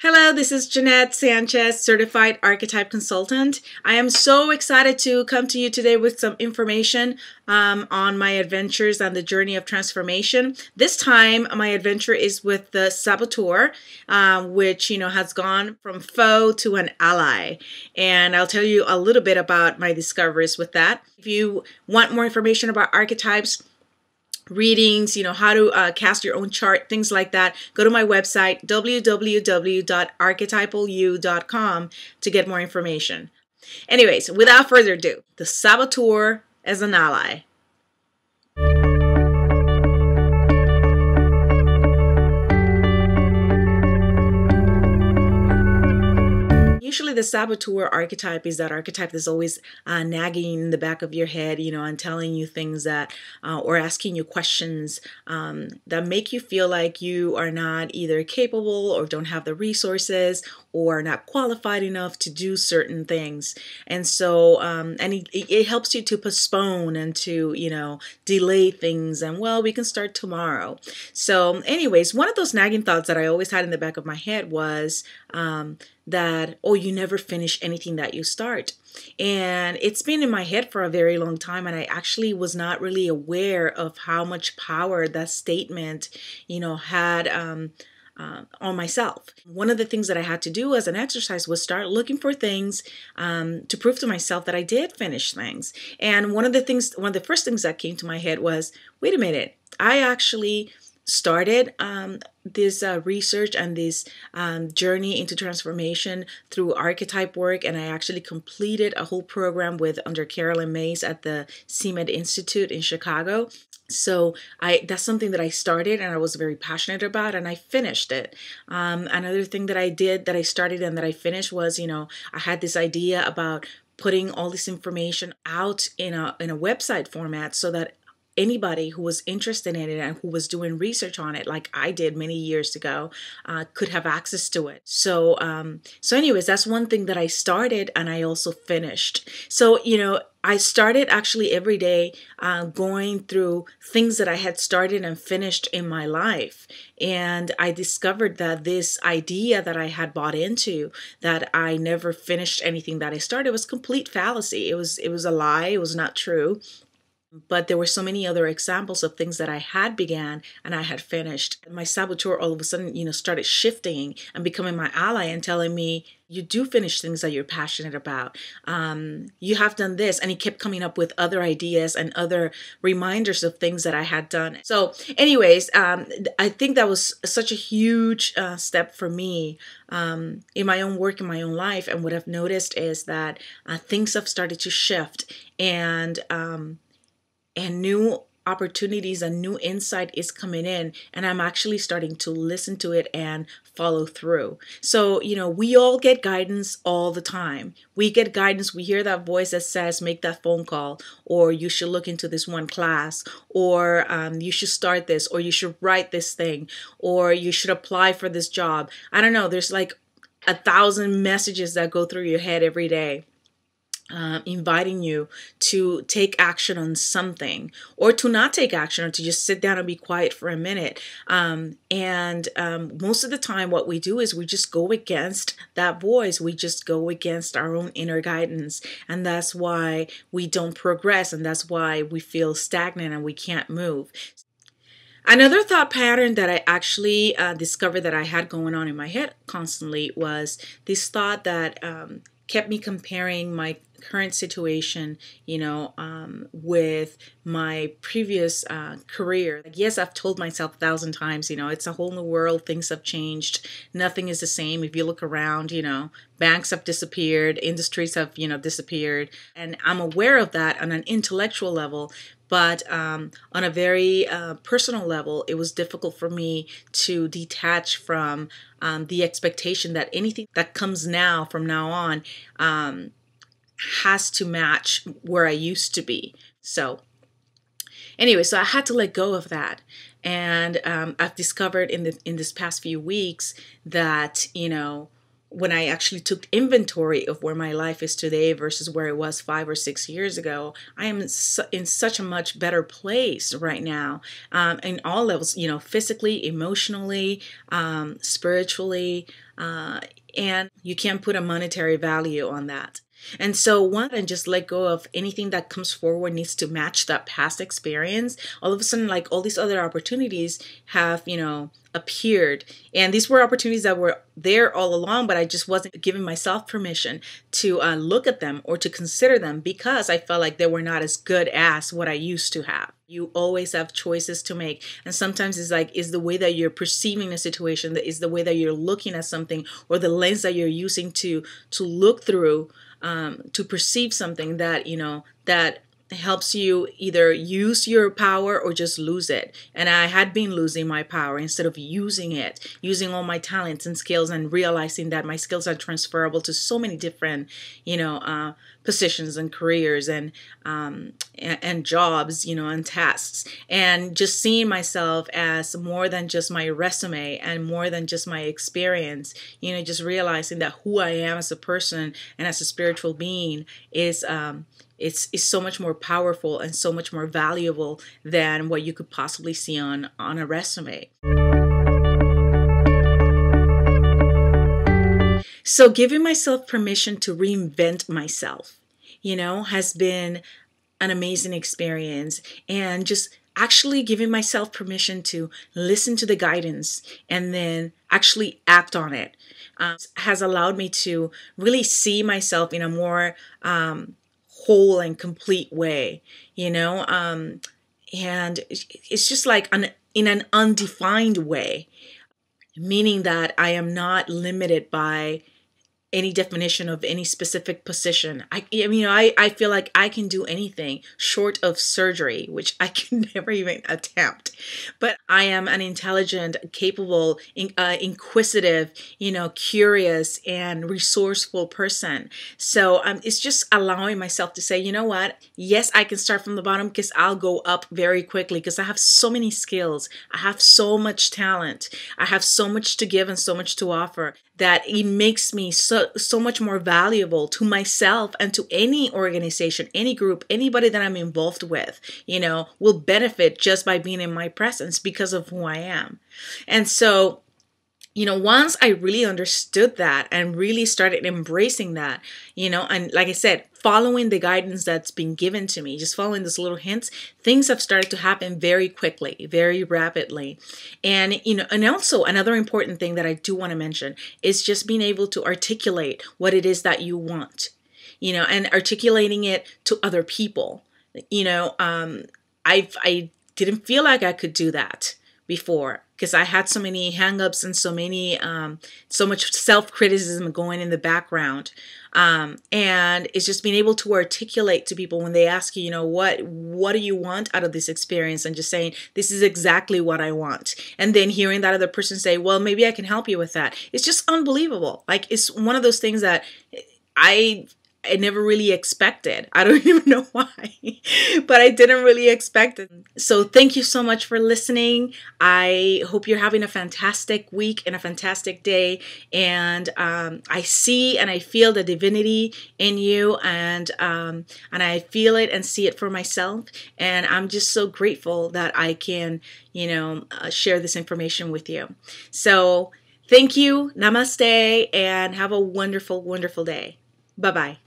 Hello, this is Jannette Sanchez, Certified Archetype Consultant. I am so excited to come to you today with some information on my adventures on the journey of transformation. This time, my adventure is with the Saboteur, which has gone from foe to an ally. And I'll tell you a little bit about my discoveries with that. If you want more information about archetypes, readings, how to cast your own chart, things like that, go to my website, www.archetypalu.com, to get more information. Anyways, without further ado, the Saboteur as an ally. Usually the Saboteur archetype is that archetype that's always nagging in the back of your head, and telling you things that, or asking you questions that make you feel like you are not either capable or don't have the resources or not qualified enough to do certain things. And so, it helps you to postpone and to, delay things and, well, we can start tomorrow. So anyways, one of those nagging thoughts that I always had in the back of my head was, that, oh, you never finish anything that you start. And it's been in my head for a very long time, and I actually was not really aware of how much power that statement, had on myself. One of the things that I had to do as an exercise was start looking for things to prove to myself that I did finish things. And one of the first things that came to my head was, wait a minute, I actually started this research and this journey into transformation through archetype work, and I actually completed a whole program under Carolyn Mays at the CMED Institute in Chicago. So that's something that I started and I was very passionate about, and I finished it. Another thing that I started and that I finished was, I had this idea about putting all this information out in a website format so that anybody who was interested in it and who was doing research on it, like I did many years ago, could have access to it. So anyways, that's one thing that I started and I also finished. So, I started actually every day going through things that I had started and finished in my life. And I discovered that this idea that I had bought into, that I never finished anything that I started, was complete fallacy. It was a lie. It was not true. But there were so many other examples of things that I had began and I had finished. My saboteur all of a sudden, started shifting and becoming my ally and telling me, you do finish things that you're passionate about. You have done this. And he kept coming up with other ideas and other reminders of things that I had done. So anyways, I think that was such a huge step for me in my own work, in my own life. And what I've noticed is that things have started to shift, and new opportunities and new insight is coming in, and I'm actually starting to listen to it and follow through. So, we all get guidance all the time. We get guidance. We hear that voice that says, make that phone call, or you should look into this one class, or you should start this, or you should write this thing, or you should apply for this job. I don't know. There's like 1,000 messages that go through your head every day. Inviting you to take action on something, or to not take action, or to just sit down and be quiet for a minute. And most of the time what we do is we just go against that voice. We just go against our own inner guidance. And that's why we don't progress. And that's why we feel stagnant and we can't move. Another thought pattern that I actually discovered that I had going on in my head constantly was this thought that kept me comparing my current situation, with my previous career. Like, yes, I've told myself 1,000 times, it's a whole new world. Things have changed. Nothing is the same. If you look around, banks have disappeared. Industries have, disappeared. And I'm aware of that on an intellectual level. But on a very personal level, it was difficult for me to detach from the expectation that anything that comes now from now on has to match where I used to be. So anyway, so I had to let go of that. And I've discovered in this past few weeks that, when I actually took inventory of where my life is today versus where it was 5 or 6 years ago, I am in such a much better place right now, in all levels, you know, physically, emotionally, spiritually, and you can't put a monetary value on that. And so one, and just let go of anything that comes forward needs to match that past experience. All of a sudden, like all these other opportunities have, you know, appeared. And these were opportunities that were there all along, but I just wasn't giving myself permission to look at them or to consider them because I felt like they were not as good as what I used to have. You always have choices to make. And sometimes it's like, is the way that you're perceiving a situation, that is the way that you're looking at something, or the lens that you're using to look through, to perceive something that, you know, that helps you either use your power or just lose it. And I had been losing my power instead of using it, using all my talents and skills, and realizing that my skills are transferable to so many different, you know, positions and careers and jobs, you know, and tasks, and just seeing myself as more than just my resume and more than just my experience, you know, just realizing that who I am as a person and as a spiritual being is so much more powerful and so much more valuable than what you could possibly see on a resume. So giving myself permission to reinvent myself, you know, has been an amazing experience, and just actually giving myself permission to listen to the guidance and then actually act on it has allowed me to really see myself in a more whole and complete way, you know, and it's just like in an undefined way, meaning that I am not limited by any definition of any specific position. I feel like I can do anything short of surgery, which I can never even attempt. But I am an intelligent, capable, inquisitive, you know, curious and resourceful person. So it's just allowing myself to say, you know what? Yes, I can start from the bottom because I'll go up very quickly because I have so many skills. I have so much talent. I have so much to give and so much to offer that it makes me so much more valuable to myself and to any organization, any group, anybody that I'm involved with, you know, will benefit just by being in my presence because of who I am. And so, you know, once I really understood that and really started embracing that, you know, and like I said, following the guidance that's been given to me, just following those little hints, things have started to happen very quickly, very rapidly. And, you know, and also another important thing that I do want to mention is just being able to articulate what it is that you want, you know, and articulating it to other people. You know, I didn't feel like I could do that before because I had so many hangups and so much self-criticism going in the background. And it's just being able to articulate to people when they ask you, you know, what do you want out of this experience? And just saying, this is exactly what I want. And then hearing that other person say, well, maybe I can help you with that. It's just unbelievable. Like, it's one of those things that I never really expected. I don't even know why, but I didn't really expect it. So thank you so much for listening. I hope you're having a fantastic week and a fantastic day. And I see and I feel the divinity in you, and I feel it and see it for myself. And I'm just so grateful that I can, you know, share this information with you. So thank you. Namaste, and have a wonderful, wonderful day. Bye-bye.